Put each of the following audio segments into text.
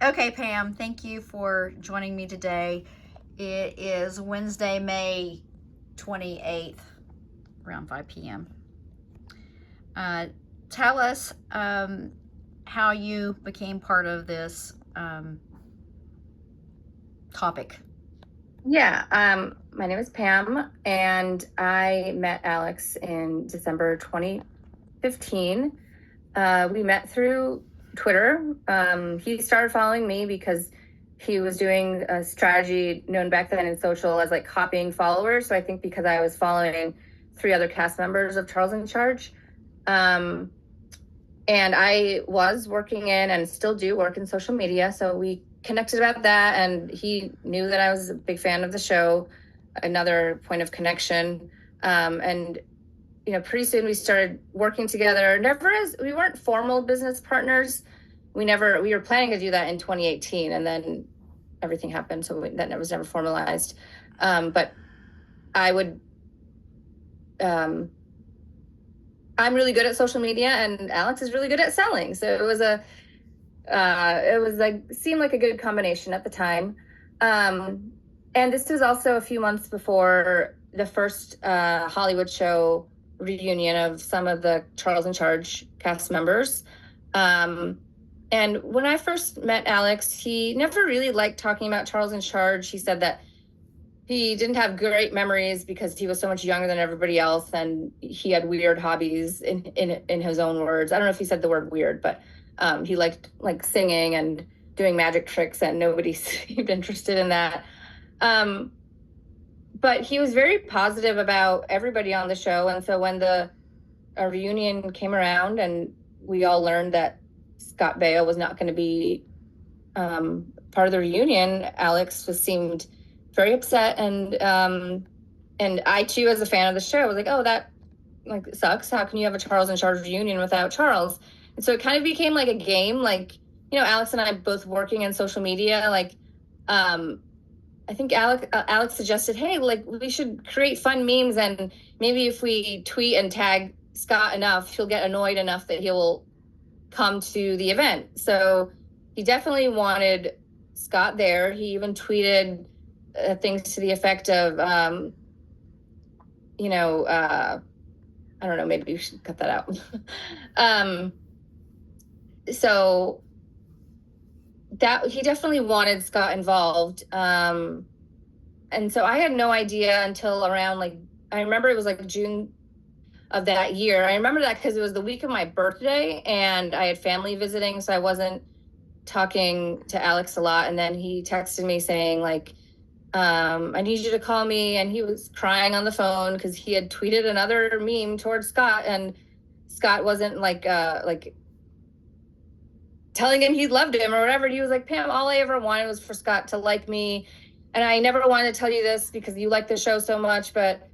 Okay, Pam, thank you for joining me today. It is Wednesday, May 28th, around 5 p.m. Uh, Tell us how you became part of this topic. Yeah, my name is Pam, and I met Alex in December 2015. We met through Twitter. He started following me because he was doing a strategy known back then in social as like copying followers. So I think because I was following three other cast members of Charles in Charge. Um, and I was working in and still do work in social media. So we connected about that, and he knew that I was a big fan of the show, another point of connection. And pretty soon we started working together. Never as we weren't formal business partners. We were planning to do that in 2018, and then everything happened, so that was never formalized. But I would I'm really good at social media, and Alex is really good at selling. So it was like seemed like a good combination at the time. And this was also a few months before the first Hollywood show reunion of some of the Charles in Charge cast members. And when I first met Alex, he never really liked talking about Charles in Charge. He said that he didn't have great memories because he was so much younger than everybody else, and he had weird hobbies in his own words. I don't know if he said the word weird, but he liked like singing and doing magic tricks, and nobody seemed interested in that. Um, but he was very positive about everybody on the show, and so when the reunion came around and we all learned that Scott Baio was not going to be part of the reunion, Alex seemed very upset, and I too, as a fan of the show, was like, oh, that like sucks. How can you have a Charles in Charge reunion without Charles? And so it kind of became like a game, like Alex and I both working in social media, like I think Alex suggested, hey, like we should create fun memes, and maybe if we tweet and tag Scott enough, he'll get annoyed enough that he'll come to the event. So he definitely wanted Scott there. He even tweeted things to the effect of, I don't know, maybe you should cut that out. So that he definitely wanted Scott involved. And so I had no idea until around I remember it was like June of that year. I remember that because it was the week of my birthday and I had family visiting, so I wasn't talking to Alex a lot. And then he texted me saying I need you to call me. And he was crying on the phone because he had tweeted another meme towards Scott, and Scott wasn't like telling him he loved him or whatever. He was like, Pam, all I ever wanted was for Scott to like me. And I never wanted to tell you this because you like the show so much, but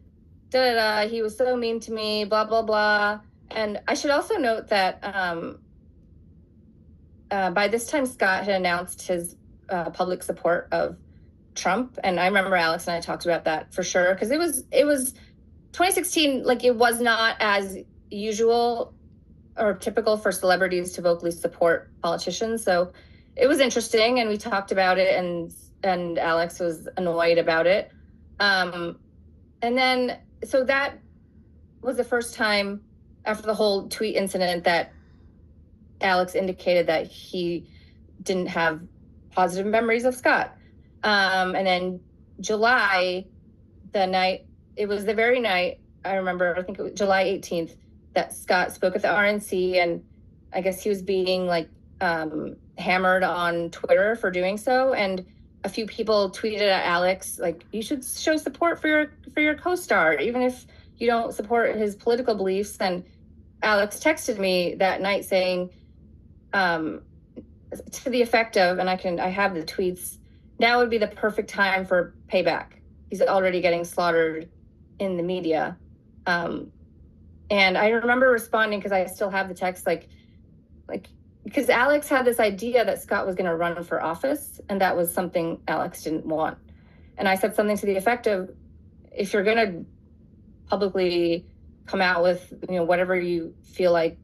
he was so mean to me, blah, blah, blah. And I should also note that by this time, Scott had announced his public support of Trump. And I remember Alex and I talked about that for sure, because it was 2016, like it was not as usual or typical for celebrities to vocally support politicians. So it was interesting, and we talked about it, and Alex was annoyed about it. And then, so that was the first time after the whole tweet incident that Alex indicated that he didn't have positive memories of Scott. And then July, it was the very night, I remember, I think it was July 18th, that Scott spoke at the RNC, and I guess he was being hammered on Twitter for doing so. And a few people tweeted at Alex, like, you should show support for your co-star, even if you don't support his political beliefs. And Alex texted me that night saying, to the effect of, and I have the tweets, now would be the perfect time for payback. He's already getting slaughtered in the media. And I remember responding, because I still have the text, because Alex had this idea that Scott was going to run for office, and that was something Alex didn't want. And I said something to the effect of, if you're going to publicly come out with, whatever you feel like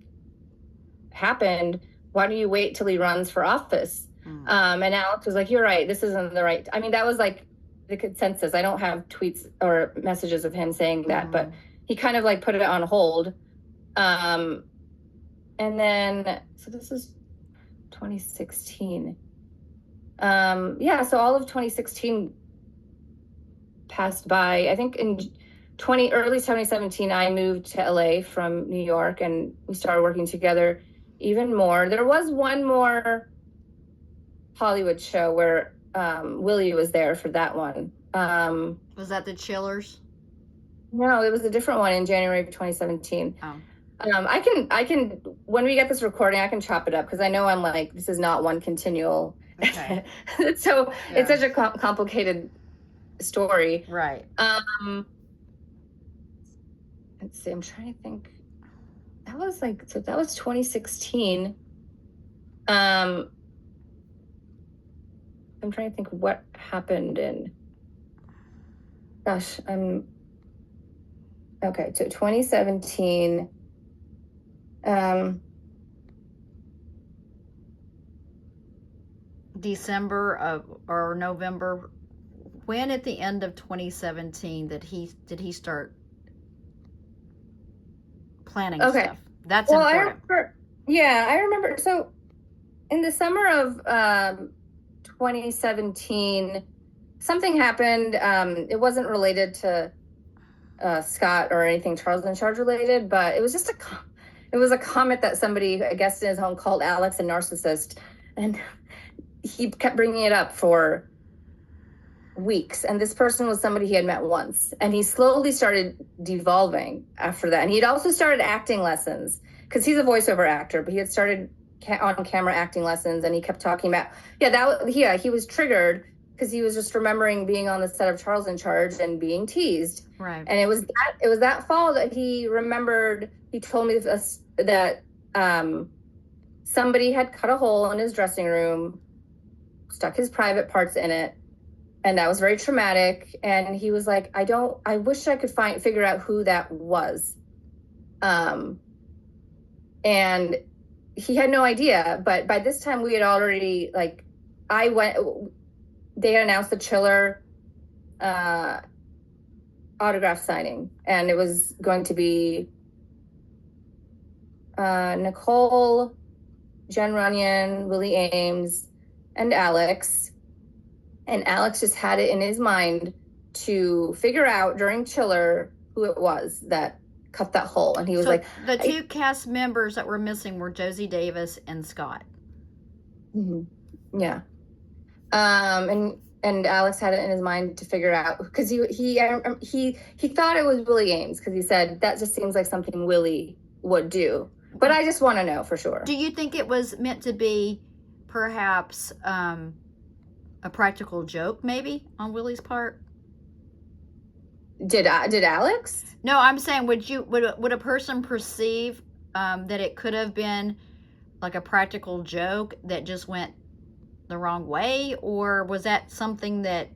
happened, why don't you wait till he runs for office? And Alex was like, you're right. This isn't the right. I mean, that was like the consensus. I don't have tweets or messages of him saying that, but he kind of like put it on hold. And then, so this is 2016. Yeah, so all of 2016 passed by. I think in early 2017, I moved to LA from New York, and we started working together even more. There was one more Hollywood show where Willie was there for that one. Was that The Chillers? No, it was a different one in January of 2017. Oh. I can when we get this recording, I can chop it up because I know I'm like, this is not one continual. Okay. So yeah. It's such a complicated story. Right. Let's see, I'm trying to think. That was 2016. I'm trying to think what happened in, okay, so 2017. December or November. When at the end of 2017 did he start planning stuff? That's important. I remember. So in the summer of 2017, something happened. It wasn't related to Scott or anything Charles in Charge related, but it was just it was a comment that somebody, I guess, in his home called Alex a narcissist, and he kept bringing it up for weeks. And this person was somebody he had met once, and he slowly started devolving after that. And he'd also started acting lessons because he's a voiceover actor, but he had started on camera acting lessons, and he kept talking about he was triggered because he was just remembering being on the set of Charles in Charge and being teased. Right. And it was that fall that he remembered. He told me that somebody had cut a hole in his dressing room, stuck his private parts in it, and that was very traumatic. And he was like, I wish I could figure out who that was. And he had no idea, but by this time we had already, they announced the Chiller autograph signing, and it was going to be Nicole, Jen Runyon, Willie Ames, and Alex. And Alex just had it in his mind to figure out during Chiller who it was that cut that hole. And he was the two cast members that were missing were Josie Davis and Scott. Yeah. And Alex had it in his mind to figure out, because he thought it was Willie Ames, because he said that just seems like something Willie would do. But I just want to know for sure. Do you think it was meant to be perhaps a practical joke, maybe, on Willie's part? Did Alex? No, I'm saying, would a person perceive that it could have been like a practical joke that just went the wrong way, or was that something that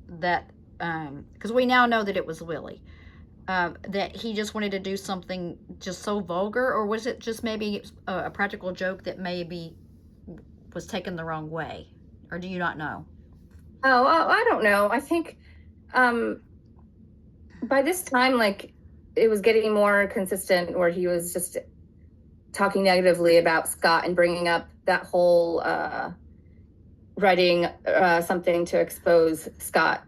because we now know that it was Willie, that he just wanted to do something just so vulgar, or was it just maybe a practical joke that maybe was taken the wrong way, or do you not know? Oh, I don't know. I think by this time, it was getting more consistent, where he was just talking negatively about Scott and bringing up that whole writing something to expose Scott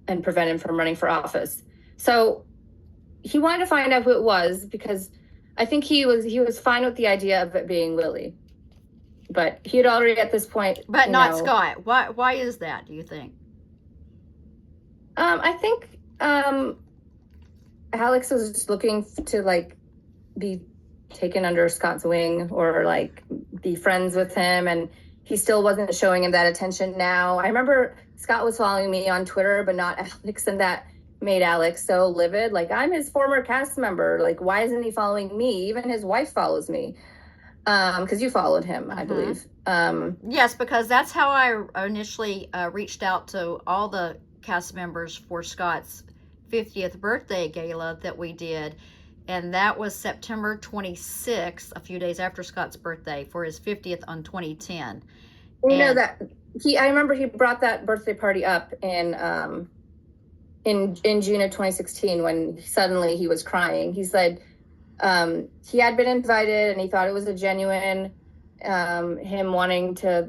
and prevent him from running for office. So he wanted to find out who it was, because I think he was fine with the idea of it being Willie, but he had already at this point. But not Scott. Why is that, do you think? I think Alex was just looking to be taken under Scott's wing, or be friends with him, and he still wasn't showing him that attention now. I remember Scott was following me on Twitter, but not Alex, and that made Alex so livid. I'm his former cast member. Why isn't he following me? Even his wife follows me. Because you followed him, I believe. Yes, because that's how I initially reached out to all the cast members for Scott's 50th birthday gala that we did. and that was September 26th, a few days after Scott's birthday, for his 50th on 2010. You know that I remember he brought that birthday party up in June of 2016 when suddenly he was crying. He said he had been invited and he thought it was a genuine him wanting to,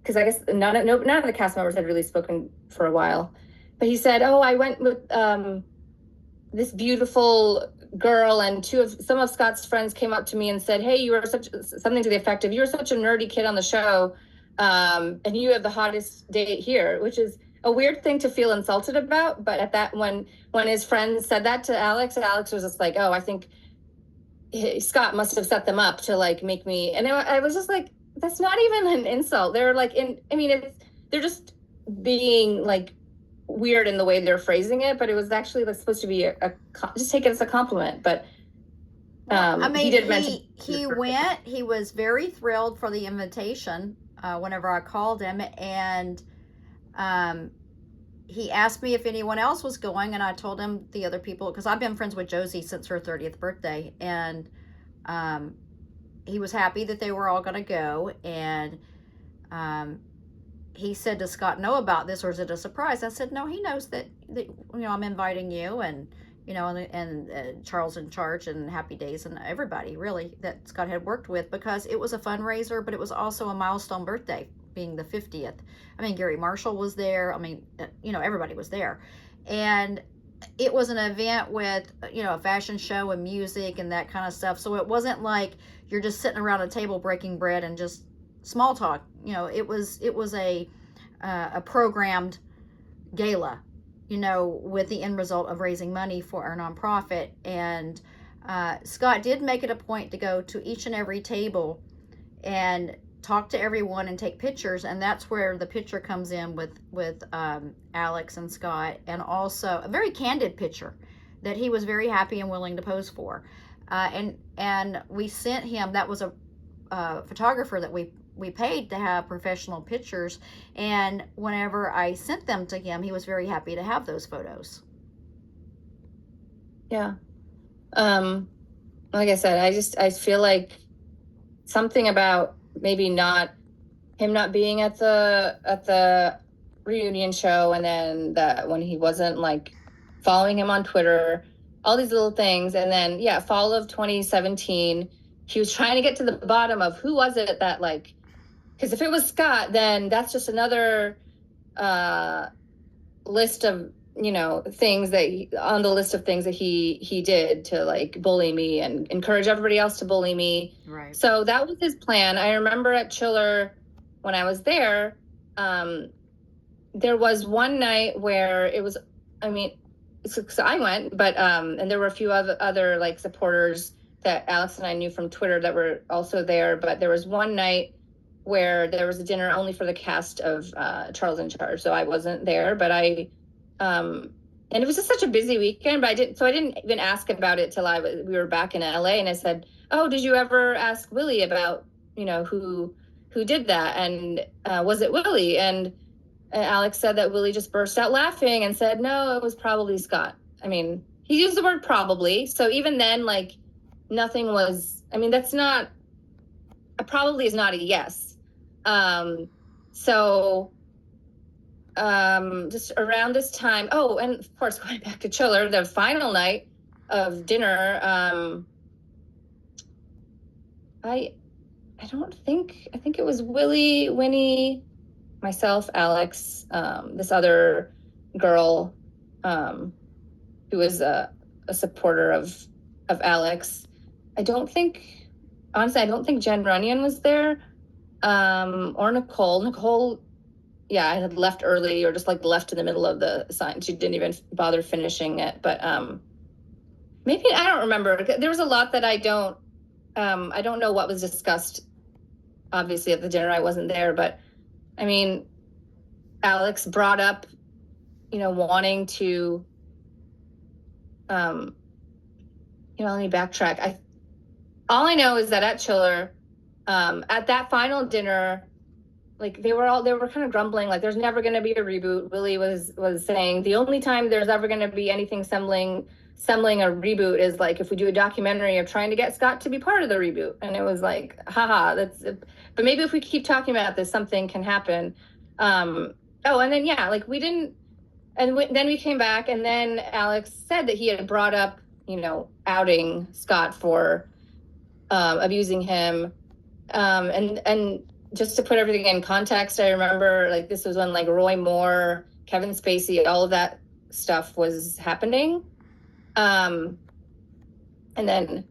because I guess none of the cast members had really spoken for a while. But he said, "Oh, I went with this beautiful girl, and some of Scott's friends came up to me and said, 'Hey, you were something to the effect of, you were such a nerdy kid on the show, and you have the hottest date here,'" which is a weird thing to feel insulted about. But at that, when his friends said that to Alex was just like, "Oh, I think Scott must have set them up to like make me," and I was just like, that's not even an insult. They're like, they're just being like weird in the way they're phrasing it, but it was actually like supposed to be just take it as a compliment. But he did mention he went. He was very thrilled for the invitation whenever I called him, and he asked me if anyone else was going, and I told him the other people, because I've been friends with Josie since her 30th birthday, and he was happy that they were all going to go. And he said, "Does Scott know about this, or is it a surprise?" I said, "No, he knows that I'm inviting you, and and Charles in Charge and Happy Days and everybody really that Scott had worked with, because it was a fundraiser, but it was also a milestone birthday, being the 50th. I mean, Gary Marshall was there. I mean, everybody was there, and it was an event with a fashion show and music and that kind of stuff. So it wasn't like you're just sitting around a table breaking bread and just small talk. It was a programmed gala, with the end result of raising money for our nonprofit. And Scott did make it a point to go to each and every table and talk to everyone and take pictures, and that's where the picture comes in with Alex and Scott, and also a very candid picture that he was very happy and willing to pose for. And we sent him, that was a photographer that we paid to have professional pictures, and whenever I sent them to him, he was very happy to have those photos. Yeah. Like I said, I feel like something about maybe him not being at the reunion show, and then that when he wasn't like following him on Twitter, all these little things. And then fall of 2017, he was trying to get to the bottom of who was it that like, because if it was Scott, then that's just another list of things on the list of things that he did to like bully me and encourage everybody else to bully me. Right. So that was his plan. I remember at Chiller when I was there, there was one night where it was, so I went, but and there were a few other like supporters that Alex and I knew from Twitter that were also there. But there was one night where there was a dinner only for the cast of Charles in Charge. So I wasn't there, but and it was just such a busy weekend, but I didn't even ask about it till we were back in LA, and I said, "Oh, did you ever ask Willie about, who did that? And was it Willie?" And Alex said that Willie just burst out laughing and said, "No, it was probably Scott." I mean, he used the word probably. So even then, like, nothing was, that's not, probably is not a yes. Just around this time, and of course, going back to Chiller, the final night of dinner, I think it was Willie, Winnie, myself, Alex, this other girl, who was a supporter of Alex. I don't think Jen Runyon was there, or Nicole. Yeah, I had left early, or just like left in the middle of the sign. She didn't even bother finishing it. But maybe, I don't remember. There was a lot that I don't know what was discussed. Obviously, at the dinner, I wasn't there. But Alex brought up, wanting to. Let me backtrack. All I know is that at Chiller, at that final dinner, like they were kind of grumbling, like there's never going to be a reboot. Willie was saying the only time there's ever going to be anything resembling assembling a reboot is like if we do a documentary of trying to get Scott to be part of the reboot. And it was like, haha, but maybe if we keep talking about this, something can happen. And then, yeah, like we didn't, and then we came back, and then Alex said that he had brought up, outing Scott for abusing him. And just to put everything in context, I remember like this was when like Roy Moore, Kevin Spacey, all of that stuff was happening. And then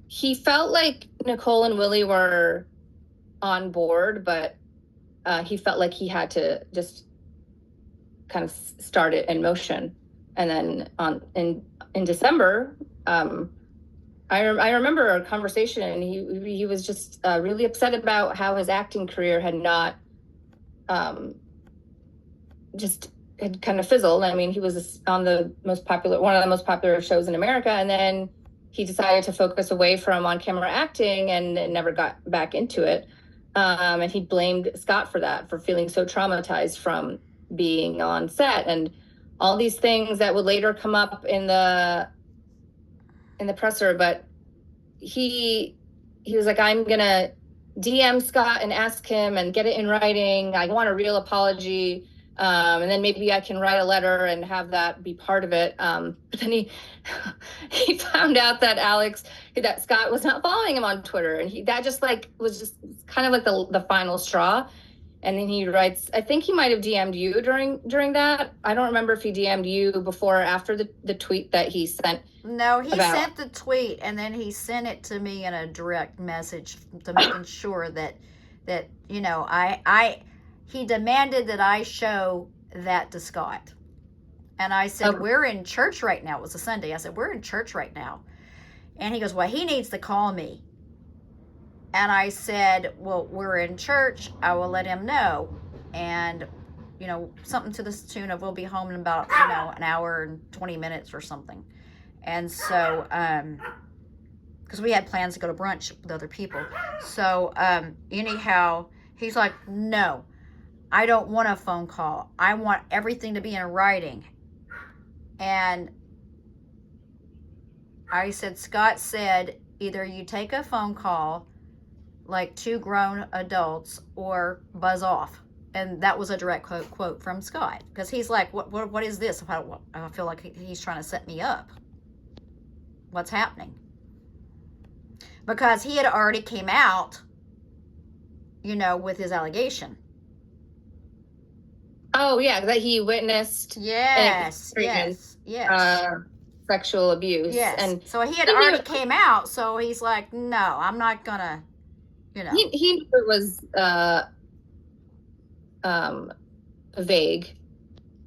he felt like Nicole and Willie were on board, but he felt like he had to just kind of start it in motion. And then in December, I remember a conversation, and he was just really upset about how his acting career had not just had kind of fizzled. I mean, he was on one of the most popular shows in America, and then he decided to focus away from on-camera acting and never got back into it. And he blamed Scott for that, for feeling so traumatized from being on set and all these things that would later come up in the presser. But he was like, I'm gonna DM Scott and ask him and get it in writing. I want a real apology. And then maybe I can write a letter and have that be part of it. But then he found out that Scott was not following him on Twitter, and that just like was just kind of like the final straw. And then he writes, I think he might have DM'd you during that. I don't remember if he DM'd you before or after the tweet that he sent. No, he sent the tweet, and then he sent it to me in a direct message to making sure that he demanded that I show that to Scott. And I said, we're in church right now. It was a Sunday. I said, we're in church right now. And he goes, well, he needs to call me. And I said, well, we're in church. I will let him know. And, something to the tune of we'll be home in about, an hour and 20 minutes or something. And so, because we had plans to go to brunch with other people. So, anyhow, he's like, no, I don't want a phone call. I want everything to be in writing. And I said, Scott said, either you take a phone call like two grown adults or buzz off. And that was a direct quote from Scott, because he's like, what is this? I feel like he's trying to set me up. What's happening? Because he had already came out, with his allegation. Oh yeah, that he witnessed. Yes. Sexual abuse. Yes. And so he had already came out. So he's like, no, I'm not gonna. He knew it was vague,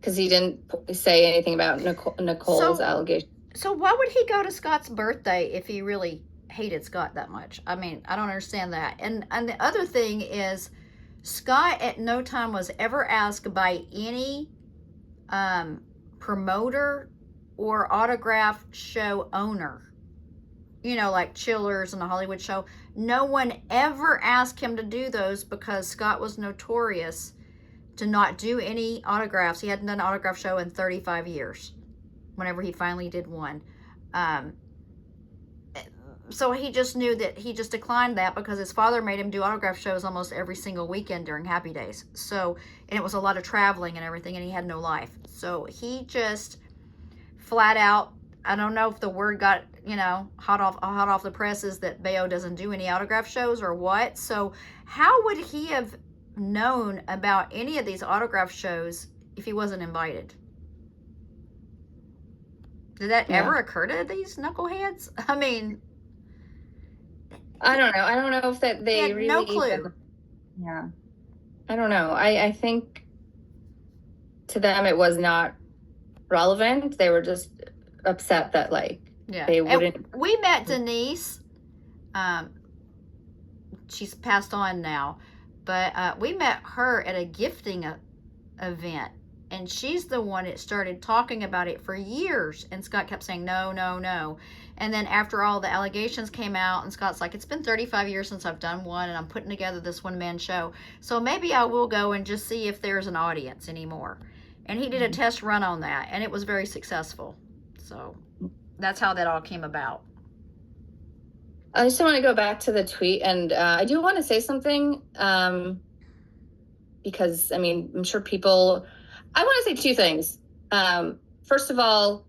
because he didn't say anything about Nicole's allegation. So why would he go to Scott's birthday if he really hated Scott that much? I mean, I don't understand that. And the other thing is, Scott at no time was ever asked by any promoter or autograph show owner, like Chillers and the Hollywood Show. No one ever asked him to do those, because Scott was notorious to not do any autographs. He hadn't done an autograph show in 35 years whenever he finally did one. So he just knew that he just declined that, because his father made him do autograph shows almost every single weekend during Happy Days. So, and it was a lot of traveling and everything, and he had no life. So he just flat out, I don't know if the word got, hot off the presses that Bayo doesn't do any autograph shows or what. So how would he have known about any of these autograph shows if he wasn't invited? Did that ever occur to these knuckleheads? I mean, I don't know. I don't know if that they really no clue. Yeah. I don't know. I think to them it was not relevant. They were just upset that they wouldn't. And we met Denise. She's passed on now, but we met her at a gifting event, and she's the one that started talking about it for years. And Scott kept saying no, no, no. And then after all the allegations came out, and Scott's like, it's been 35 years since I've done one, and I'm putting together this one-man show, so maybe I will go and just see if there's an audience anymore. And he did a test run on that, and it was very successful. So that's how that all came about. I just want to go back to the tweet, and I do want to say something, because, I mean, I'm sure people, I want to say two things. First of all,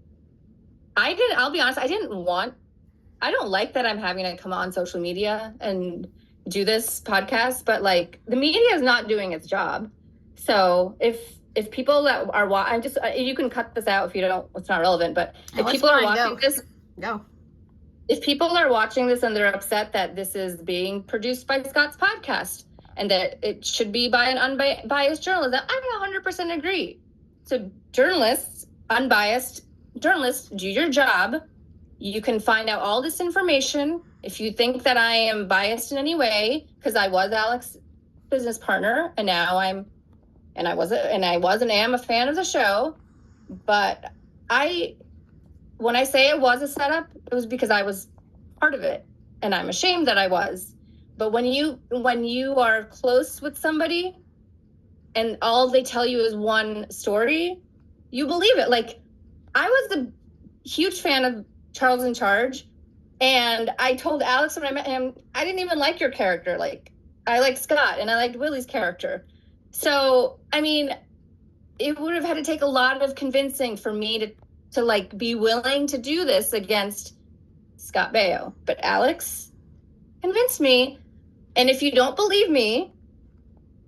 I'll be honest, I don't like that I'm having to come on social media and do this podcast, but like the media is not doing its job. So if people that are I'm just, you can cut this out if you don't, it's not relevant, but if people are watching this, go. If people are watching this and they're upset that this is being produced by Scott's podcast and that it should be by an unbiased journalist, I 100% agree. So journalists, unbiased journalists, do your job. You can find out all this information. If you think that I am biased in any way, because I was Alex's business partner, and now I was and am a fan of the show, but when I say it was a setup, it was because I was part of it, and I'm ashamed that I was. But when you are close with somebody and all they tell you is one story, you believe it. Like, I was a huge fan of Charles in Charge, and I told Alex when I met him, I didn't even like your character. Like, I liked Scott and I liked Willie's character. So, I mean, it would have had to take a lot of convincing for me to like be willing to do this against Scott Baio. But Alex convinced me. And if you don't believe me,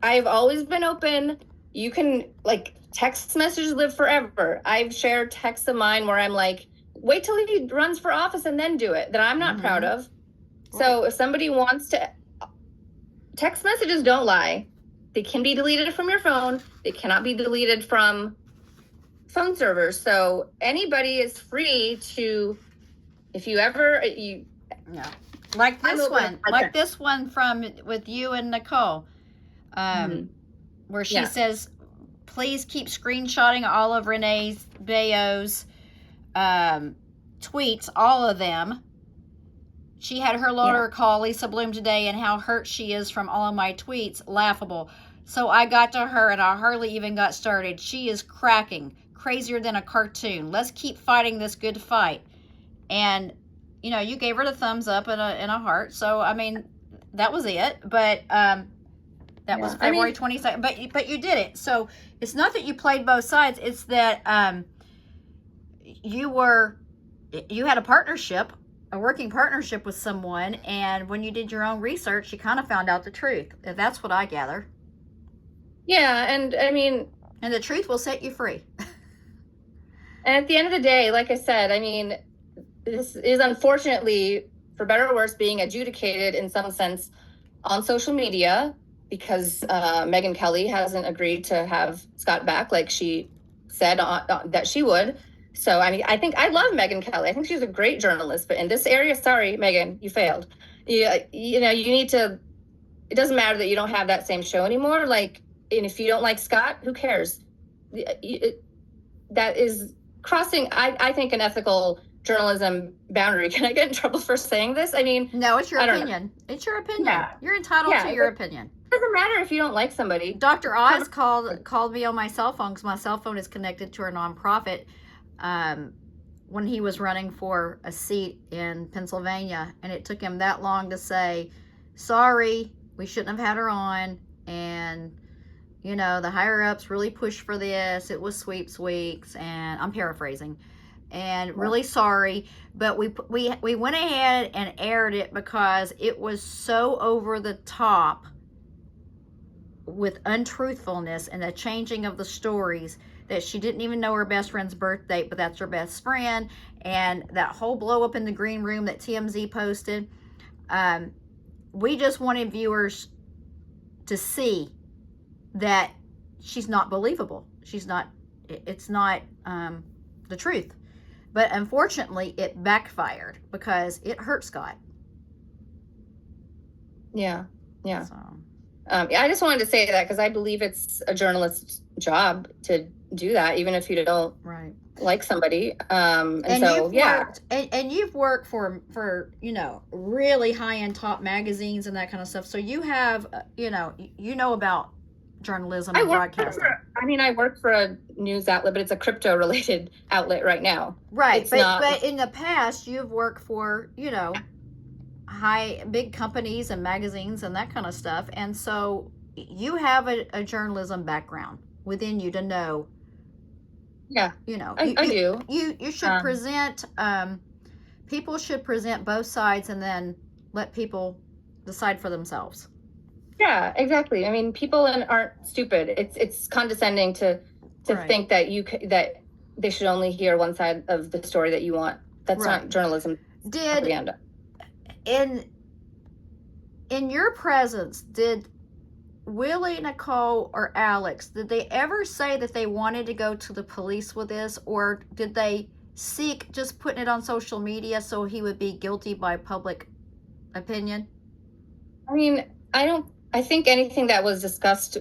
I've always been open. You can, like, text messages live forever. I've shared texts of mine where I'm like, wait till he runs for office and then do it, that I'm not proud of. So if somebody wants to, text messages don't lie. They can be deleted from your phone. They cannot be deleted from phone servers. So anybody is free to, if you ever, like this one from with you and Nicole, where she says, please keep screenshotting all of Renee Baio's tweets, all of them. She had her lawyer call Lisa Bloom today and how hurt she is from all of my tweets. Laughable. So I got to her and I hardly even got started. She is cracking, crazier than a cartoon. Let's keep fighting this good fight. And, you know, you gave her the thumbs up and a heart. So, I mean, that was it. But that was February 22nd. But you did it. So it's not that you played both sides. It's that you had a partnership, a working partnership with someone, and when you did your own research, you kind of found out the truth. That's what I gather. Yeah, and I mean... And the truth will set you free. And at the end of the day, like I said, I mean, this is unfortunately, for better or worse, being adjudicated in some sense on social media because Megyn Kelly hasn't agreed to have Scott back like she said that she would. So, I mean, I think I love Megyn Kelly. I think she's a great journalist. But in this area, sorry, Megyn, you failed. You know, you need to, it doesn't matter that you don't have that same show anymore. Like, and if you don't like Scott, who cares? That is crossing, I think, an ethical journalism boundary. Can I get in trouble for saying this? I mean, no, it's your opinion. It's your opinion. Yeah. You're entitled to your opinion. It doesn't matter if you don't like somebody. Dr. Oz called me on my cell phone because my cell phone is connected to a nonprofit when he was running for a seat in Pennsylvania, and it took him that long to say, sorry, we shouldn't have had her on, and you know, the higher ups really pushed for this. It was sweeps weeks, and I'm paraphrasing, and really sorry, but we went ahead and aired it because it was so over the top with untruthfulness and the changing of the stories that she didn't even know her best friend's birth date, but that's her best friend, and that whole blow up in the green room that TMZ posted. We just wanted viewers to see that she's not believable. It's not the truth. But unfortunately, it backfired because it hurt Scott. Yeah. So. I just wanted to say that because I believe it's a journalist's job to do that, even if you don't like somebody. And so, you've worked for you know, really high-end top magazines and that kind of stuff. So you have, you know about journalism and broadcasting. I work for a news outlet, but it's a crypto related outlet right now. Right. It's but not, but in the past you've worked for, big companies and magazines and that kind of stuff. And so you have a journalism background within you to know. Yeah. I do. You should present, people should present both sides and then let people decide for themselves. Yeah, exactly. I mean, people aren't stupid. It's condescending to Right. think that that they should only hear one side of the story that you want. That's Right. not journalism. Propaganda. In your presence, did Willie, Nicole, or Alex, did they ever say that they wanted to go to the police with this, or did they seek just putting it on social media so he would be guilty by public opinion? I mean, I think anything that was discussed,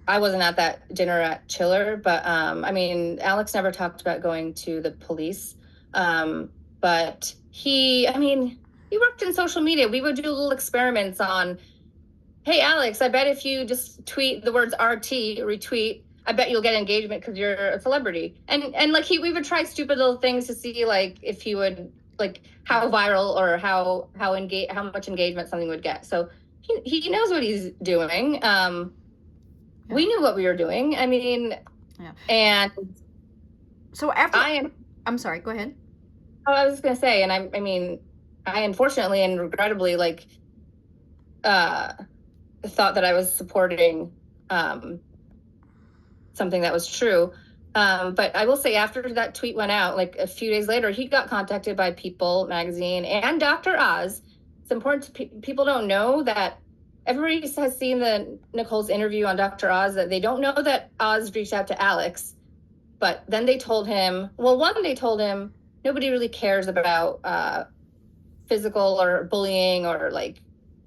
I wasn't at that dinner at Chiller, but Alex never talked about going to the police. But he worked in social media. We would do little experiments on, hey, Alex, I bet if you just tweet the words RT, retweet, I bet you'll get engagement because you're a celebrity. And we would try stupid little things to see like if he would, like how viral or how much engagement something would get. So he knows what he's doing. We knew what we were doing. I mean, and so after I'm sorry, go ahead. Oh, I was going to say, and I unfortunately and regrettably thought that I was supporting something that was true. But I will say, after that tweet went out, like a few days later, he got contacted by People magazine and Dr. Oz. It's important to people don't know that everybody has seen the Nicole's interview on Dr. Oz, that they don't know that Oz reached out to Alex. But then they told him, nobody really cares about physical or bullying or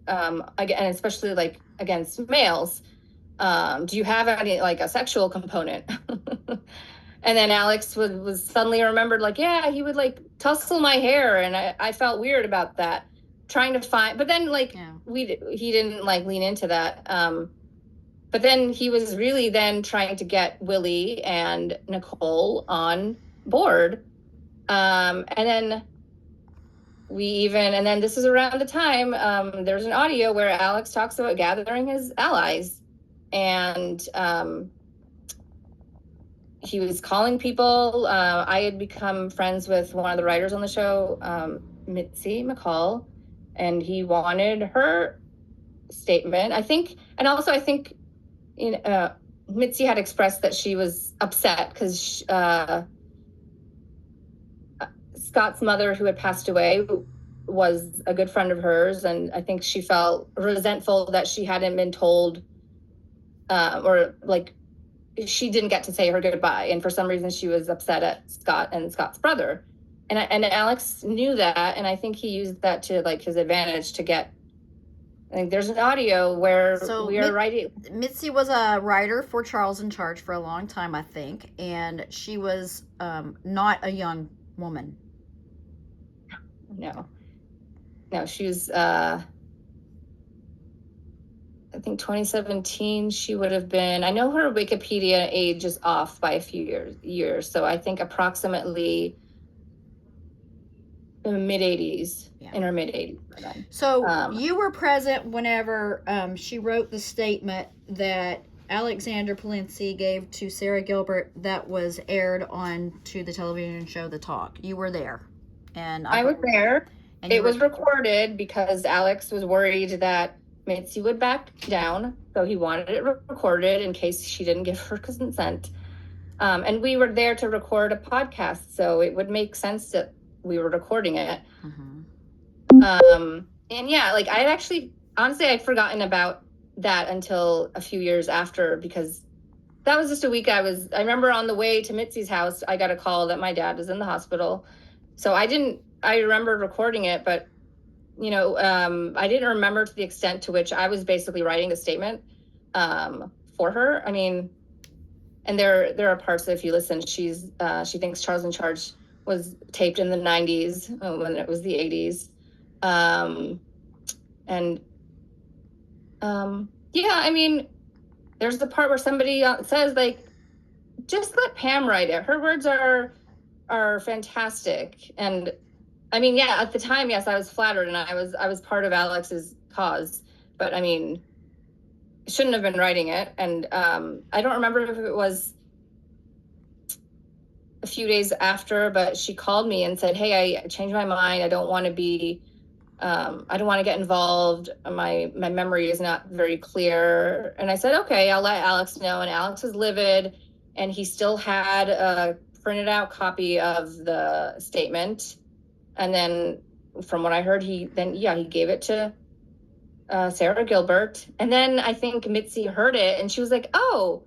and especially like against males. Do you have any like a sexual component? And then Alex was suddenly remembered, like, yeah, he would like tussle my hair, and I felt weird about that. Trying to find, but then he didn't like lean into that. But then he was really then trying to get Willie and Nicole on board. And then this is around the time, there's an audio where Alex talks about gathering his allies, and he was calling people. I had become friends with one of the writers on the show, Mitzi McCall, and he wanted her statement. I think Mitzi had expressed that she was upset because Scott's mother, who had passed away, was a good friend of hers, and I think she felt resentful that she hadn't been told, or like she didn't get to say her goodbye, and for some reason she was upset at Scott and Scott's brother, and Alex knew that, and I think he used that to like his advantage to get. I think there's an audio where we are writing. Mitzi was a writer for Charles in Charge for a long time, I think, and she was not a young woman. No, she was, I think 2017 she would have been. I know her Wikipedia age is off by a few years, so I think approximately in her mid-80s. So you were present whenever she wrote the statement that Alexander Polinsky gave to Sarah Gilbert that was aired on to the television show The Talk. You were there. And I was there. And it was recorded because Alex was worried that Mitzi would back down, so he wanted it recorded in case she didn't give her consent. And we were there to record a podcast, so it would make sense that we were recording it. Mm-hmm. And yeah, like I actually, honestly, I'd forgotten about that until a few years after, because that was just a week I remember on the way to Mitzi's house, I got a call that my dad was in the hospital. So I remember recording it, but I didn't remember to the extent to which I was basically writing the statement, for her. I mean, and there are parts that if you listen, she thinks Charles in Charge was taped in the 90s when it was the 80s. Yeah, I mean, there's the part where somebody says, like, just let Pam write it. Her words are fantastic. And I mean, yeah, at the time, yes, I was flattered, and I was part of Alex's cause. But I mean, shouldn't have been writing it. And I don't remember if it was a few days after, but she called me and said, "Hey, I changed my mind. I don't want to be, I don't want to get involved. My memory is not very clear." And I said, "Okay, I'll let Alex know." And Alex was livid, and he still had a printed out copy of the statement. And then, from what I heard, he gave it to Sarah Gilbert. And then I think Mitzi heard it, and she was like, "Oh,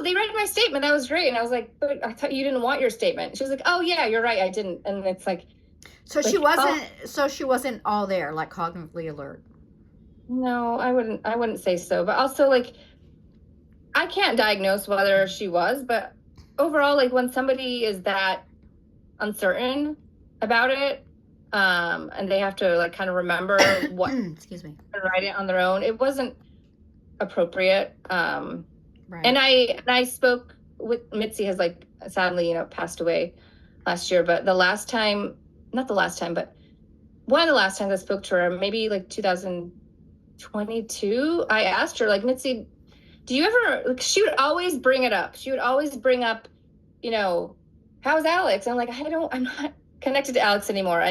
they read my statement. That was great." And I was like, "But I thought you didn't want your statement." She was like, "Oh yeah, you're right, I didn't." And it's like, So she wasn't. So she wasn't all there, like cognitively alert. no, I wouldn't say so. But also, like, I can't diagnose whether she was, but overall, like, when somebody is that uncertain about it, and they have to, like, kind of remember what excuse me, and write it on their own, it wasn't appropriate. right. And I spoke with Mitzi, has, like, sadly, passed away last year, but not the last time, but one of the last times I spoke to her, maybe like 2022, I asked her, like, "Mitzi, do you ever," like, she would always bring it up. She would always bring up, "How's Alex?" I'm like, I'm not connected to Alex anymore.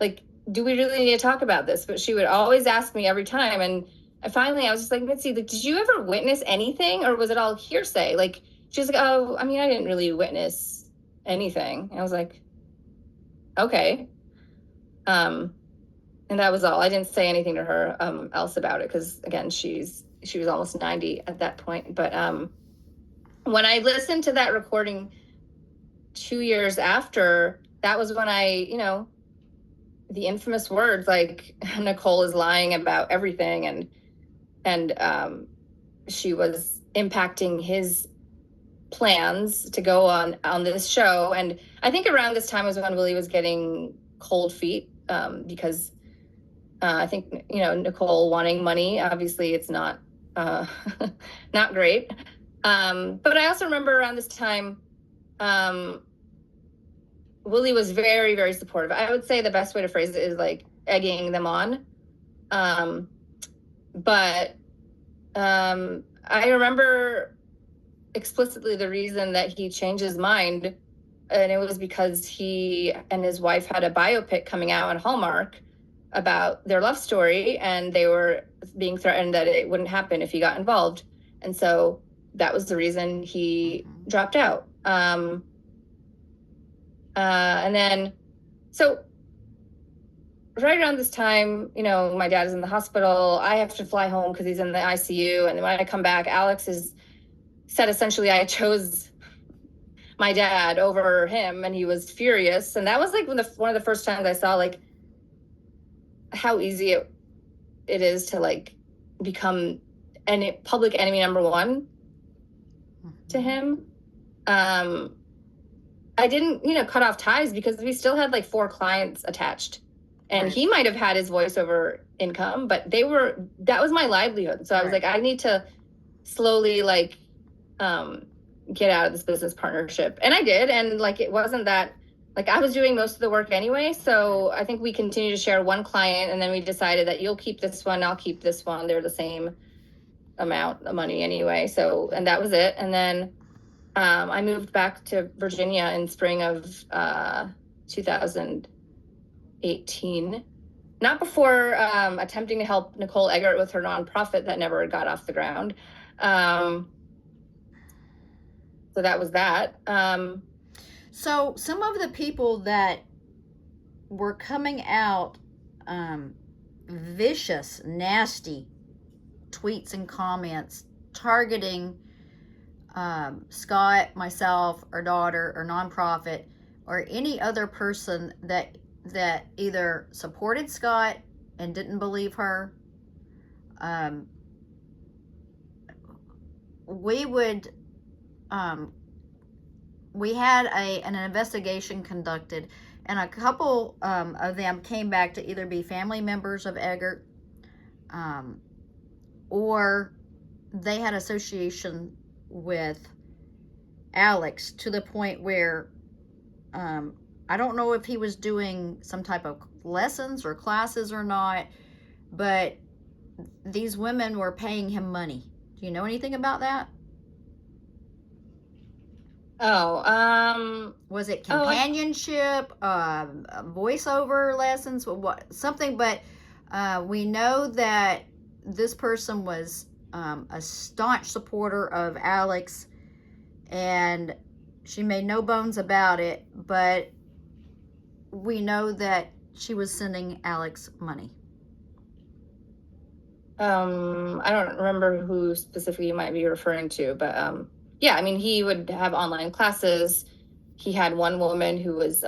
Like, do we really need to talk about this? But she would always ask me every time. And finally I was just like, "Mitzi, like, did you ever witness anything, or was it all hearsay?" Like, she was like, "Oh, I mean, I didn't really witness anything." And I was like, "Okay." And that was all. I didn't say anything to her else about it, because again, she was almost 90 at that point. But when I listened to that recording 2 years after, that was when the infamous words, like, "Nicole is lying about everything," and she was impacting his plans to go on this show. And I think around this time was when Willie was getting cold feet, because I think, Nicole wanting money, obviously it's not not great. But I also remember around this time, Willie was very, very supportive. I would say the best way to phrase it is, like, egging them on. But I remember explicitly the reason that he changed his mind, and it was because he and his wife had a biopic coming out on Hallmark about their love story, and they were being threatened that it wouldn't happen if he got involved. And so that was the reason he dropped out. And then, so right around this time, my dad is in the hospital. I have to fly home because he's in the ICU. And when I come back, Alex has said essentially I chose my dad over him, and he was furious. And that was, like, one of the first times I saw, like, how easy it is to, like, become public enemy number one to him. I didn't, cut off ties, because we still had, like, 4 clients attached, and he might have had his voiceover income, but that was my livelihood. So I was like, I need to slowly, like, get out of this business partnership. And I did. And, like, it wasn't that, like, I was doing most of the work anyway. So I think we continued to share one client, and then we decided that you'll keep this one, I'll keep this one. They're the same amount of money anyway. So, and that was it. And then I moved back to Virginia in spring of 2018. Not before attempting to help Nicole Eggert with her nonprofit that never got off the ground. So that was that. So some of the people that were coming out vicious, nasty tweets and comments targeting Scott, myself, our daughter, or nonprofit, or any other person that either supported Scott and didn't believe her. We had an investigation conducted, and a couple of them came back to either be family members of Eggert, or they had association with Alex to the point where I don't know if he was doing some type of lessons or classes or not, but these women were paying him money. Do you know anything about that? Was it companionship, voiceover lessons, what something? But we know that this person was a staunch supporter of Alex, and she made no bones about it. But we know that she was sending Alex money. I don't remember who specifically you might be referring to, but yeah, I mean, he would have online classes. He had one woman who was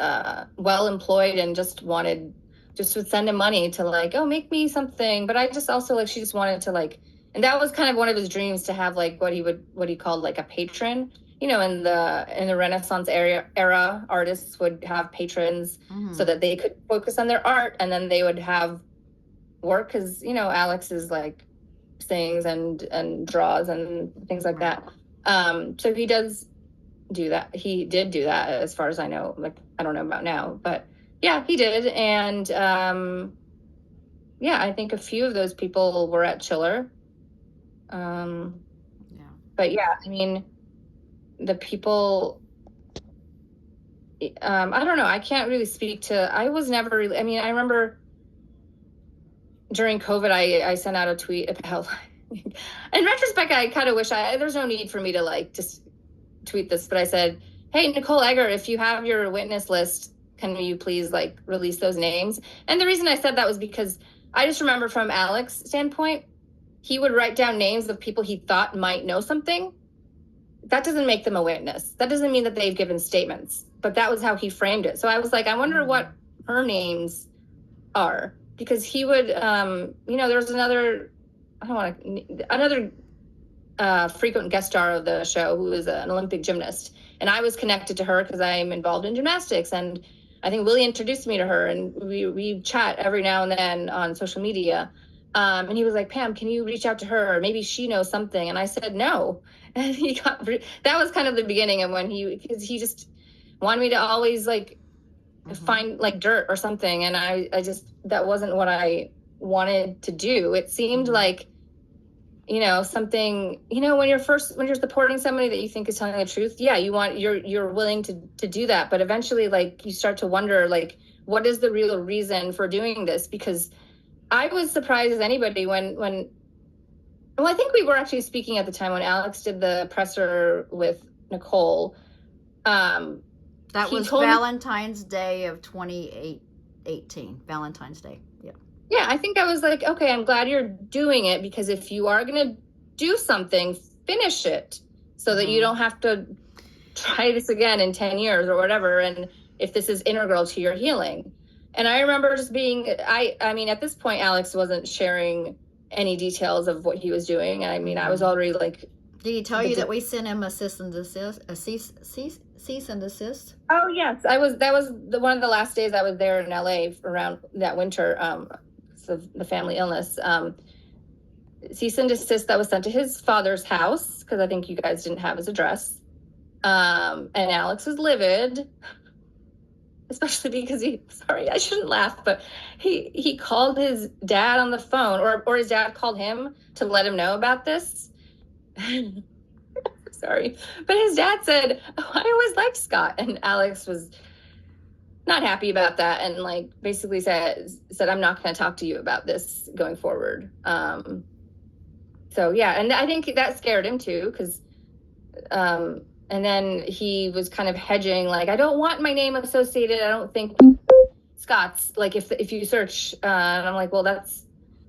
well employed and just would send him money to like, oh, make me something. But I just also like, she just wanted to like, and that was kind of one of his dreams, to have like what he called like a patron. You know, in the Renaissance era, artists would have patrons so that they could focus on their art, and then they would have work, because you know Alex is like sings and draws and things like that. So he does do that. He did do that, as far as I know. Like, I don't know about now, but yeah, he did. And yeah, I think a few of those people were at Chiller. But yeah, I mean, the people, I don't know. I can't really speak to, I was never really, I mean, I remember during COVID, I sent out a tweet about, in retrospect, I kind of wish there's no need for me to like just tweet this, but I said, hey, Nicole Eggert, if you have your witness list, can you please like release those names? And the reason I said that was because I just remember from Alex's standpoint, he would write down names of people he thought might know something. That doesn't make them a witness. That doesn't mean that they've given statements, but that was how he framed it. So I was like, I wonder what her names are, because he would, you know, there was another frequent guest star of the show who was an Olympic gymnast, and I was connected to her because I'm involved in gymnastics, and I think Willie introduced me to her, and we chat every now and then on social media. And he was like, Pam, can you reach out to her? Or maybe she knows something. And I said, no. And that was kind of the beginning of when because he just wanted me to always like find like dirt or something. And I just, that wasn't what I wanted to do. It seemed like, you know, something, you know, when you're supporting somebody that you think is telling the truth, yeah, you're willing to do that. But eventually, like, you start to wonder, like, what is the real reason for doing this? Because I was surprised as anybody when I think we were actually speaking at the time when Alex did the presser with Nicole. That was Valentine's Day of 2018. Valentine's Day. Yeah. Yeah, I think I was like, okay, I'm glad you're doing it, because if you are going to do something, finish it so that you don't have to try this again in 10 years or whatever. And if this is integral to your healing. And I remember just being, I mean, at this point, Alex wasn't sharing any details of what he was doing. I mean, I was already like. Did he tell you that we sent him a cease and desist? Cease and desist? Oh, yes. That was one of the last days I was there in LA around that winter, of the family illness. Cease and desist that was sent to his father's house, because I think you guys didn't have his address. And Alex was livid. Especially because sorry, I shouldn't laugh, but he called his dad on the phone, or his dad called him to let him know about this. Sorry. But his dad said, oh, I always liked Scott. And Alex was not happy about that, and like basically said, I'm not going to talk to you about this going forward. So yeah, and I think that scared him too, because and then he was kind of hedging, like, I don't want my name associated. I don't think Scott's, like, if you search, and I'm like, well,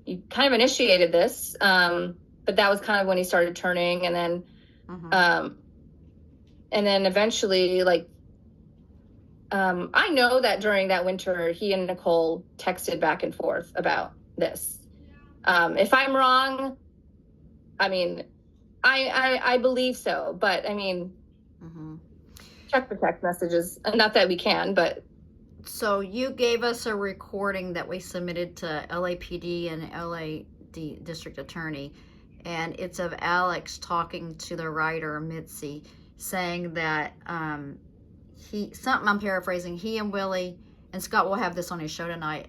you kind of initiated this. But that was kind of when he started turning. And then, and then eventually, like, I know that during that winter, he and Nicole texted back and forth about this. If I'm wrong, I mean, I believe so, but I mean, check the text messages. Not that we can, but. So you gave us a recording that we submitted to LAPD and LA District Attorney, and it's of Alex talking to the writer Mitzi, saying that I'm paraphrasing, he and Willie, and Scott will have this on his show tonight,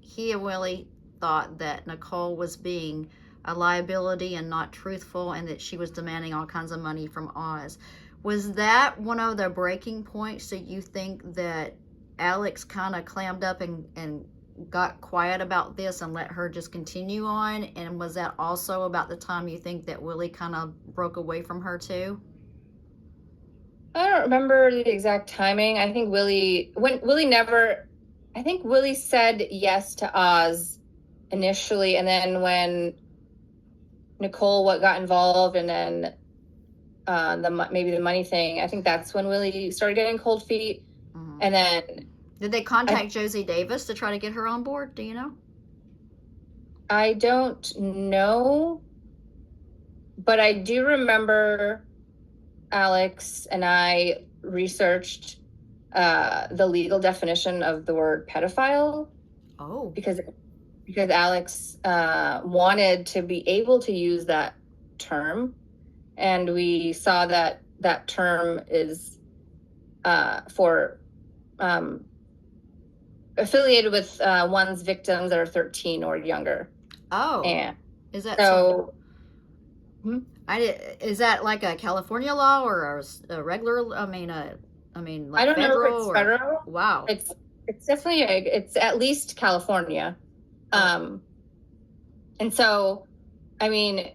he and Willie thought that Nicole was being a liability and not truthful, and that she was demanding all kinds of money from Oz. Was that one of the breaking points that you think that Alex kind of clammed up and got quiet about this and let her just continue on? And was that also about the time you think that Willie kind of broke away from her too? I don't remember the exact timing. I think Willie said yes to Oz initially, and then when Nicole got involved, and then maybe the money thing, I think that's when Willie started getting cold feet. Mm-hmm. And then did they contact Josie Davis to try to get her on board? Do you know? I don't know, but I do remember Alex and I researched the legal definition of the word pedophile. Oh, because Alex wanted to be able to use that term, and we saw that that term is for affiliated with one's victims that are 13 or younger. Oh, and is that so? Is that like a California law or a regular? I mean, like I don't know if it's or, federal. Wow, it's definitely it's at least California, and so, I mean.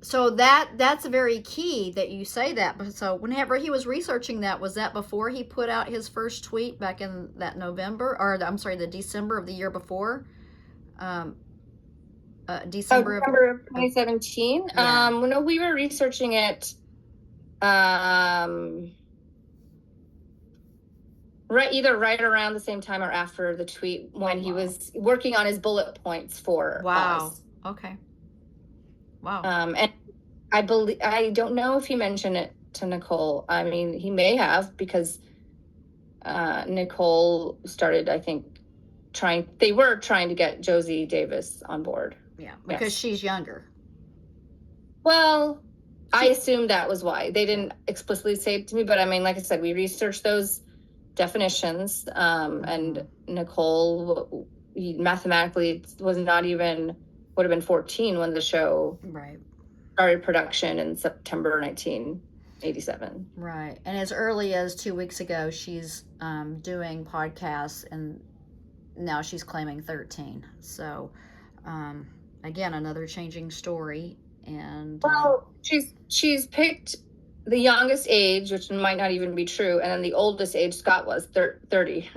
So that's very key that you say that. But so whenever he was researching that, was that before he put out his first tweet back in that the December of the year before? December of 2017. Yeah. No, we were researching it either right around the same time or after the tweet, when he was working on his bullet points for Oz. Okay. Wow. And I don't know if he mentioned it to Nicole. I mean, he may have, because Nicole started, I think, they were trying to get Josie Davis on board. Yeah, because she's younger. Well, I assumed that was why. They didn't explicitly say it to me, but I mean, like I said, we researched those definitions, and Nicole mathematically would have been 14 when the show started production in September 1987. Right. And as early as 2 weeks ago, she's doing podcasts, and now she's claiming 13. So, again, another changing story. And she's picked the youngest age, which might not even be true, and then the oldest age, Scott, was 30.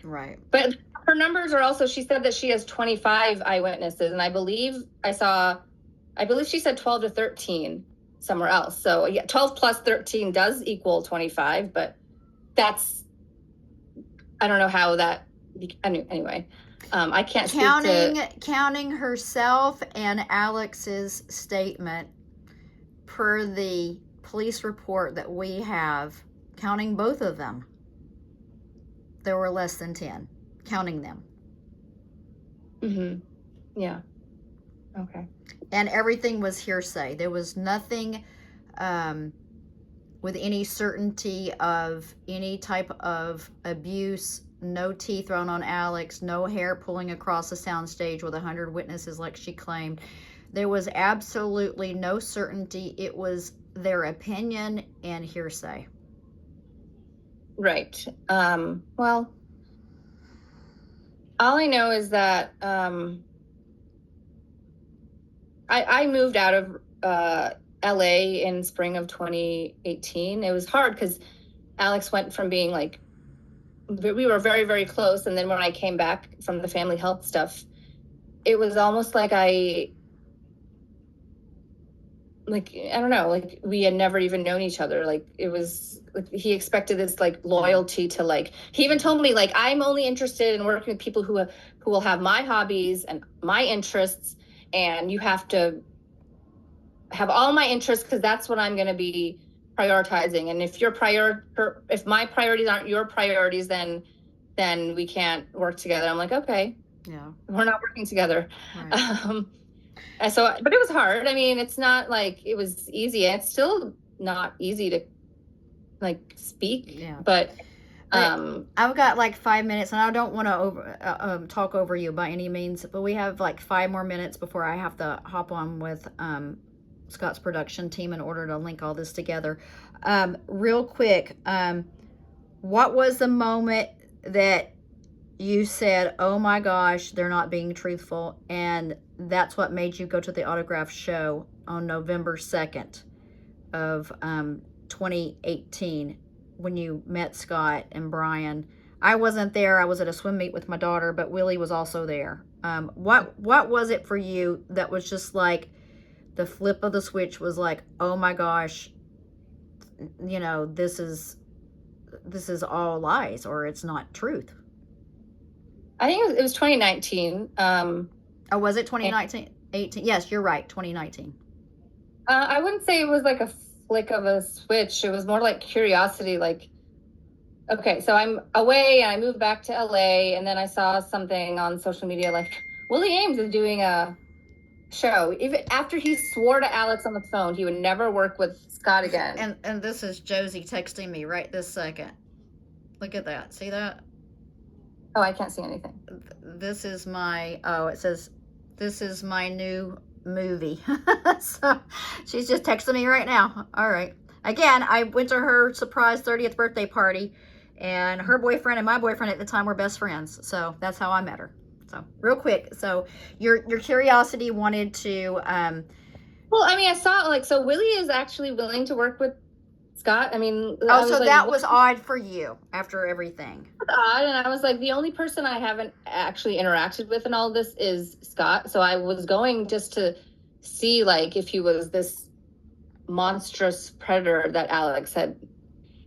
Right. But her numbers are also, she said that she has 25 eyewitnesses, and I believe she said 12 to 13 somewhere else. So yeah, 12 plus 13 does equal 25, but I don't know how that, anyway. I can't counting herself and Alex's statement per the police report that we have, counting both of them, there were less than 10. Counting them. Mm-hmm. Yeah. Okay. And everything was hearsay. There was nothing with any certainty of any type of abuse. No tea thrown on Alex. No hair pulling across the soundstage with 100 witnesses like she claimed. There was absolutely no certainty. It was their opinion and hearsay. Right. Well, all I know is that I moved out of LA in spring of 2018. It was hard because Alex went from being like, we were very, very close. And then when I came back from the family health stuff, it was almost like I don't know, like we had never even known each other. Like it was like he expected this like loyalty to, like, he even told me like, I'm only interested in working with people who will have my hobbies and my interests, and you have to have all my interests because that's what I'm going to be prioritizing. And if if my priorities aren't your priorities, then we can't work together. I'm like, okay, yeah, we're not working together. Right. And so, but it was hard. I mean, it's not like it was easy. It's still not easy to like speak, Yeah. but I've got like 5 minutes, and I don't want to talk over you by any means, but we have like 5 more minutes before I have to hop on with Scott's production team in order to link all this together. Real quick, what was the moment that you said, oh my gosh, they're not being truthful, and that's what made you go to the autograph show on November 2nd of 2018 when you met Scott and Brian? I wasn't there. I was at a swim meet with my daughter, but Willie was also there. What was it for you that was just like the flip of the switch was like, oh my gosh, you know, this is all lies, or it's not truth? I think it was 2019. Oh, was it 2019? 18? Yes, you're right, 2019. I wouldn't say it was like a flick of a switch. It was more like curiosity. Like, okay, so I'm away and I moved back to LA, and then I saw something on social media like Willie Ames is doing a show. Even after he swore to Alex on the phone he would never work with Scott again. And this is Josie texting me right this second. Look at that. See that? Oh, I can't see anything. This is my, oh, it says, this is my new movie. So she's just texting me right now. All right. Again, I went to her surprise 30th birthday party, and her boyfriend and my boyfriend at the time were best friends. So that's how I met her. So real quick. So your curiosity wanted to, well, I mean, I saw like, so Willie is actually willing to work with Scott. I mean, oh, so like, that was odd for you after everything. Odd, and I was like, the only person I haven't actually interacted with in all this is Scott. So I was going just to see like if he was this monstrous predator that Alex had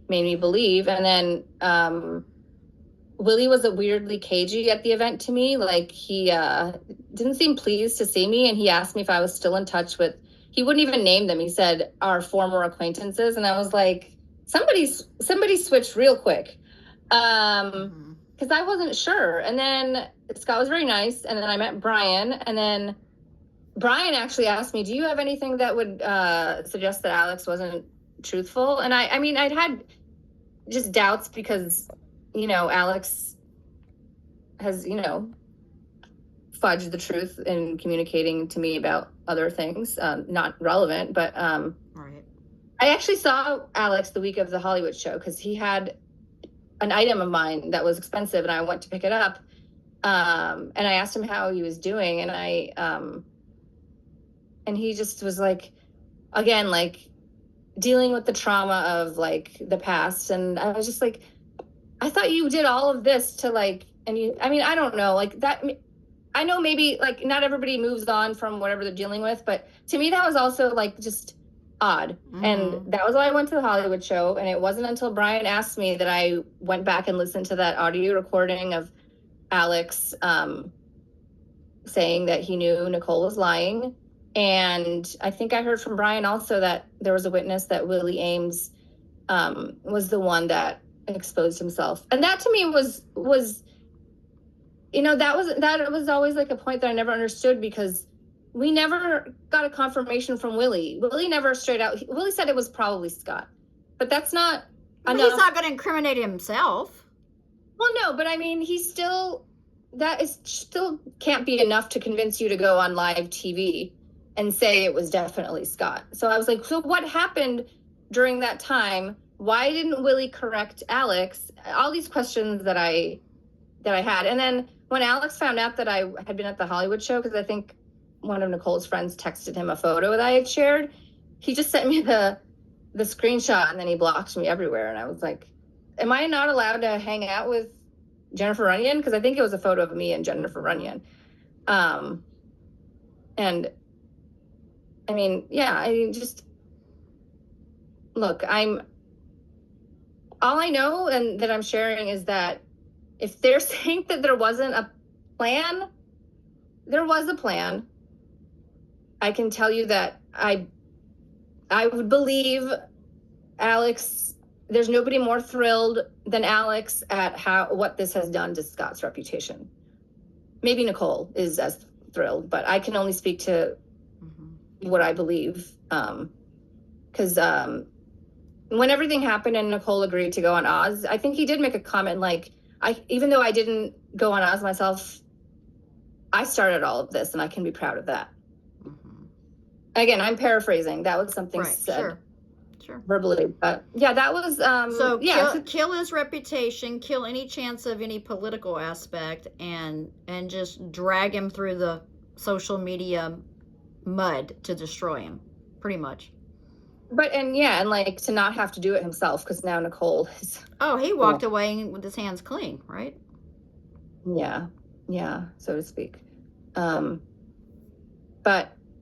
made me believe. And then Willie was a weirdly cagey at the event to me. Like he didn't seem pleased to see me, and he asked me if I was still in touch with, he wouldn't even name them. He said our former acquaintances, and I was like, somebody switched real quick, because I wasn't sure. And then Scott was very nice, and then I met Brian, and then Brian actually asked me, do you have anything that would suggest that Alex wasn't truthful? And I mean, I'd had just doubts because, you know, Alex has, you know, fudged the truth in communicating to me about other things, not relevant, but right. I actually saw Alex the week of the Hollywood show because he had an item of mine that was expensive, and I went to pick it up, and I asked him how he was doing, and and he just was like, again, like dealing with the trauma of like the past, and I was just like, I thought you did all of this to like, and you, I mean, I don't know, like that, I know maybe like not everybody moves on from whatever they're dealing with, but to me that was also like just odd. Mm-hmm. And that was why I went to the Hollywood show, and it wasn't until Brian asked me that I went back and listened to that audio recording of Alex saying that he knew Nicole was lying. And I think I heard from Brian also that there was a witness that Willie Ames was the one that exposed himself. And that to me was you know, that was always like a point that I never understood, because we never got a confirmation from Willie. Willie never straight out, Willie said it was probably Scott, but that's not enough. He's not going to incriminate himself. Well, no, but I mean, that is still can't be enough to convince you to go on live TV and say it was definitely Scott. So I was like, so what happened during that time? Why didn't Willie correct Alex? All these questions that I had. And then when Alex found out that I had been at the Hollywood show, because I think one of Nicole's friends texted him a photo that I had shared, he just sent me the screenshot, and then he blocked me everywhere. And I was like, am I not allowed to hang out with Jennifer Runyon? Because I think it was a photo of me and Jennifer Runyon. And I mean, yeah, I just, look, all I know and that I'm sharing is that if they're saying that there wasn't a plan, there was a plan. I can tell you that I would believe Alex, there's nobody more thrilled than Alex at what this has done to Scott's reputation. Maybe Nicole is as thrilled, but I can only speak to what I believe. Because when everything happened and Nicole agreed to go on Oz, I think he did make a comment like, even though I didn't go on Oz myself, I started all of this and I can be proud of that. Again, I'm paraphrasing. That was something said sure. verbally, but yeah, that was so yeah. Kill his reputation, kill any chance of any political aspect, and just drag him through the social media mud to destroy him, pretty much. But and like to not have to do it himself, because now Nicole is. Oh, he walked away with his hands clean, right? Yeah, so to speak. But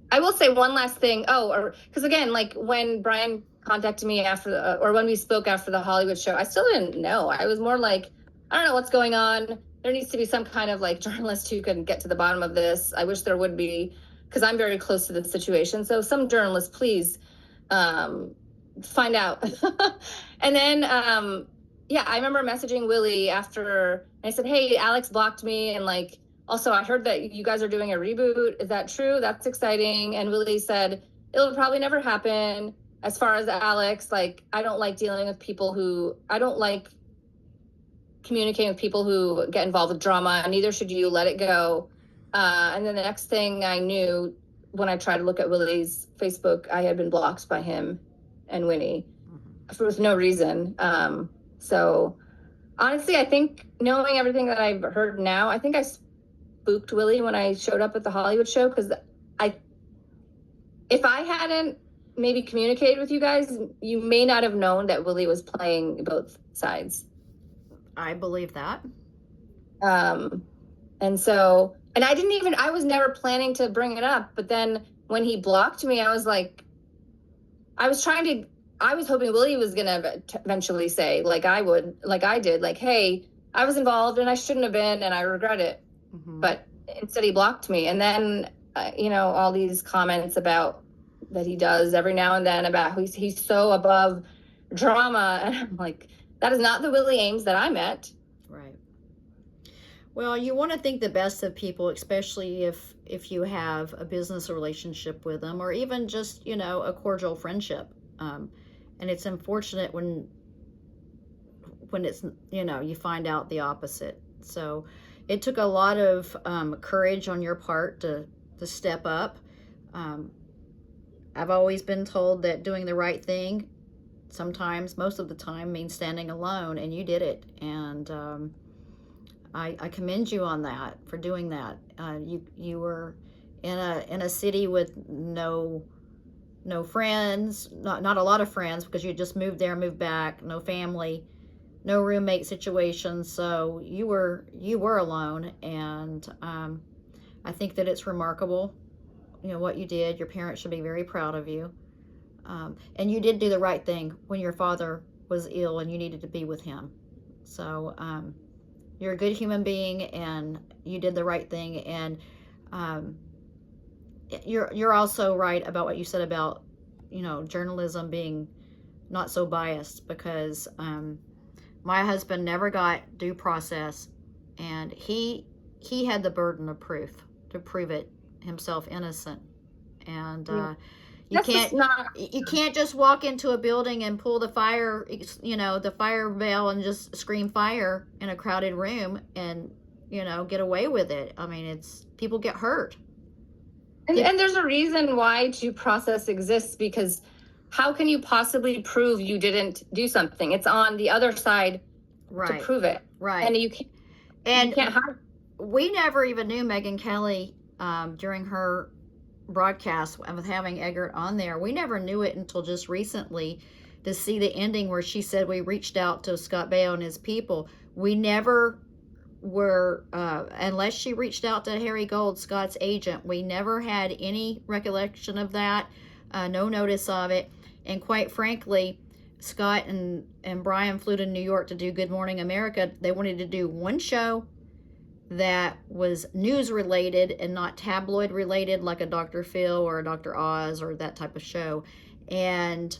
I will say one last thing. Because again, like when Brian contacted me after, or when we spoke after the Hollywood show, I still didn't know. I was more like, I don't know what's going on. There needs to be some kind of like journalist who can get to the bottom of this. I wish there would be, because I'm very close to the situation. So some journalist, please find out. And then, I remember messaging Willie after, and I said, hey, Alex blocked me, and like, also, I heard that you guys are doing a reboot. Is that true? That's exciting. And Willie said, it'll probably never happen. As far as Alex, like, I don't like dealing with people I don't like communicating with people who get involved with drama, and neither should you. Let it go. And then the next thing I knew, when I tried to look at Willie's Facebook, I had been blocked by him and Winnie for no reason. So honestly, I think knowing everything that I've heard now, I think I spooked Willie when I showed up at the Hollywood show, because if I hadn't maybe communicated with you guys, you may not have known that Willie was playing both sides. I believe that. And so, and I was never planning to bring it up, but then when he blocked me, I was like, I was hoping Willie was going to eventually say, like I did, like, hey, I was involved and I shouldn't have been, and I regret it. But instead he blocked me. And then, all these comments about that he does every now and then about how he's so above drama. And I'm like, that is not the Willie Ames that I met. Right. Well, you want to think the best of people, especially if you have a business relationship with them, or even just, a cordial friendship. And it's unfortunate when it's, you find out the opposite. So it took a lot of courage on your part to step up. I've always been told that doing the right thing sometimes, most of the time, means standing alone, and you did it. And I commend you on that, for doing that. You were in a city with no friends, not a lot of friends, because you just moved back, no family, no roommate situation. So you were alone, and I think that it's remarkable, what you did. Your parents should be very proud of you. And you did do the right thing when your father was ill and you needed to be with him. So you're a good human being, and you did the right thing. And you're also right about what you said about, journalism being not so biased, because my husband never got due process, and he had the burden of proof to prove it himself innocent. And you can't just walk into a building and pull the fire bell and just scream fire in a crowded room and get away with it. I mean, people get hurt. And there's a reason why due process exists, because how can you possibly prove you didn't do something? It's on the other side to prove it. Right. And you can't hide. We never even knew Megyn Kelly during her broadcast with having Eggert on there. We never knew it until just recently to see the ending where she said we reached out to Scott Baio and his people. We never were, unless she reached out to Harry Gold, Scott's agent, we never had any recollection of that, no notice of it. And quite frankly, Scott and Brian flew to New York to do Good Morning America. They wanted to do one show that was news related and not tabloid related, like a Dr. Phil or a Dr. Oz or that type of show. And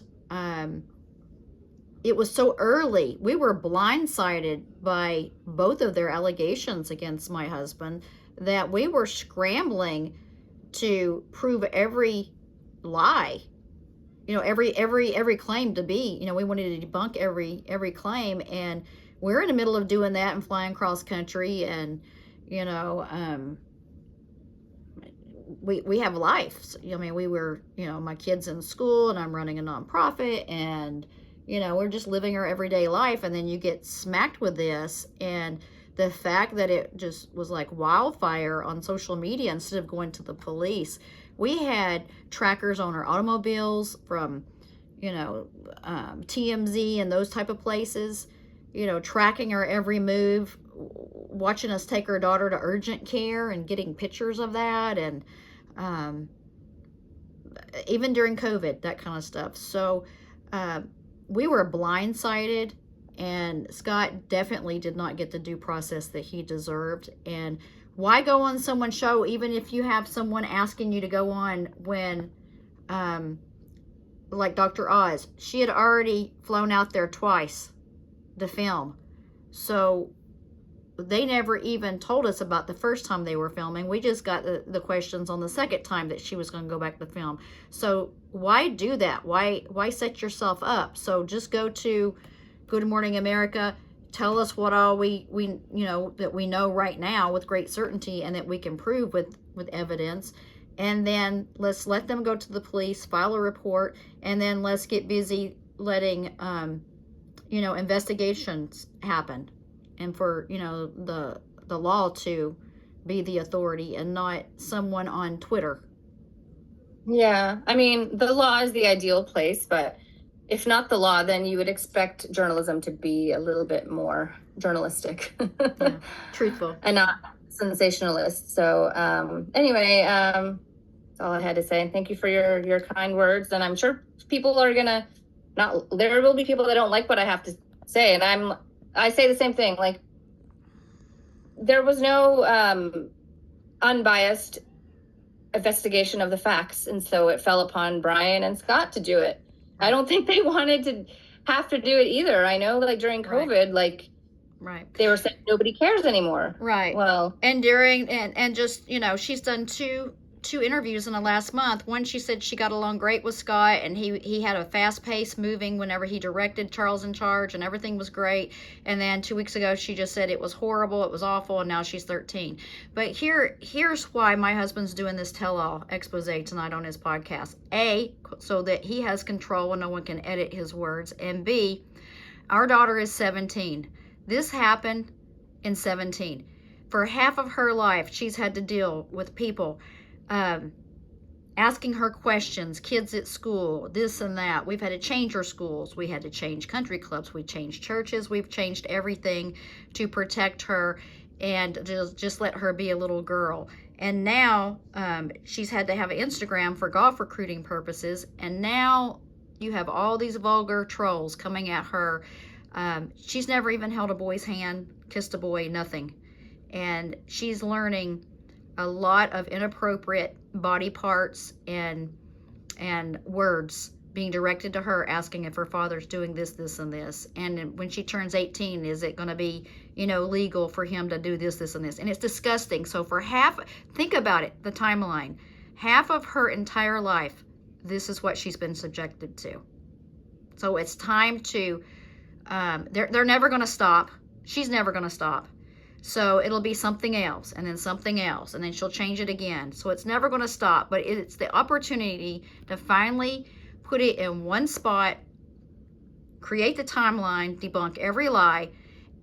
it was so early. We were blindsided by both of their allegations against my husband, that we were scrambling to prove every lie, every claim to be, we wanted to debunk every claim. And we're in the middle of doing that and flying cross country, and we have life. We were, my kids in school, and I'm running a nonprofit, and we're just living our everyday life. And then you get smacked with this, and the fact that it just was like wildfire on social media instead of going to the police. We had trackers on our automobiles from, TMZ and those type of places, tracking our every move, watching us take our daughter to urgent care and getting pictures of that. And even during COVID, that kind of stuff. So we were blindsided, and Scott definitely did not get the due process that he deserved. And why go on someone's show, even if you have someone asking you to go on, when, like Dr. Oz, she had already flown out there twice to film. So they never even told us about the first time they were filming. We just got the questions on the second time that she was going to go back to film. So why do that? Why set yourself up? So just go to Good Morning America, tell us what all we that we know right now with great certainty, and that we can prove with evidence. And then let's let them go to the police, file a report, and then let's get busy letting investigations happen, and for the law to be the authority and not someone on Twitter. Yeah, I mean, the law is the ideal place, but if not the law, then you would expect journalism to be a little bit more journalistic. Yeah, truthful. And not sensationalist. So anyway, that's all I had to say. And thank you for your kind words. And I'm sure people are gonna there will be people that don't like what I have to say. And I say the same thing. Like, there was no unbiased investigation of the facts. And so it fell upon Brian and Scott to do it. I don't think they wanted to have to do it either. I know, like, during COVID, right, they were saying nobody cares anymore. Right. Well, and during and just she's done two interviews in the last month. One, she said she got along great with Scott, and he had a fast pace moving whenever he directed Charles in Charge, and everything was great. And then 2 weeks ago, she just said it was horrible, it was awful, and now she's 13. But here's why my husband's doing this tell-all expose tonight on his podcast. A, so that he has control and no one can edit his words. And B, our daughter is 17. This happened in 17. For half of her life, she's had to deal with people asking her questions, kids at school, this and that. We've had to change her schools. We had to change country clubs. We changed churches. We've changed everything to protect her and just let her be a little girl. And now she's had to have an Instagram for golf recruiting purposes. And now you have all these vulgar trolls coming at her. She's never even held a boy's hand, kissed a boy, nothing. And she's learning a lot of inappropriate body parts and words being directed to her, asking if her father's doing this, and this. And when she turns 18, is it going to be, legal for him to do this, and this? And it's disgusting. So for think about it, the timeline. Half of her entire life, this is what she's been subjected to. So it's time to, they're never going to stop. She's never going to stop. So it'll be something else, and then something else, and then she'll change it again. So it's never going to stop, but it's the opportunity to finally put it in one spot, create the timeline, debunk every lie,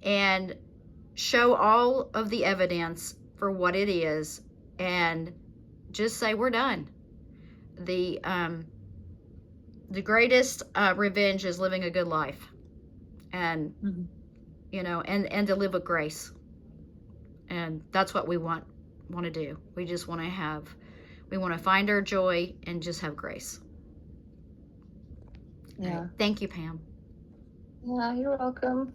and show all of the evidence for what it is, and just say we're done. The greatest revenge is living a good life, and and to live with grace. And that's what we want to do. We just want to find our joy and just have grace. Yeah. Right. Thank you, Pam. Yeah, you're welcome.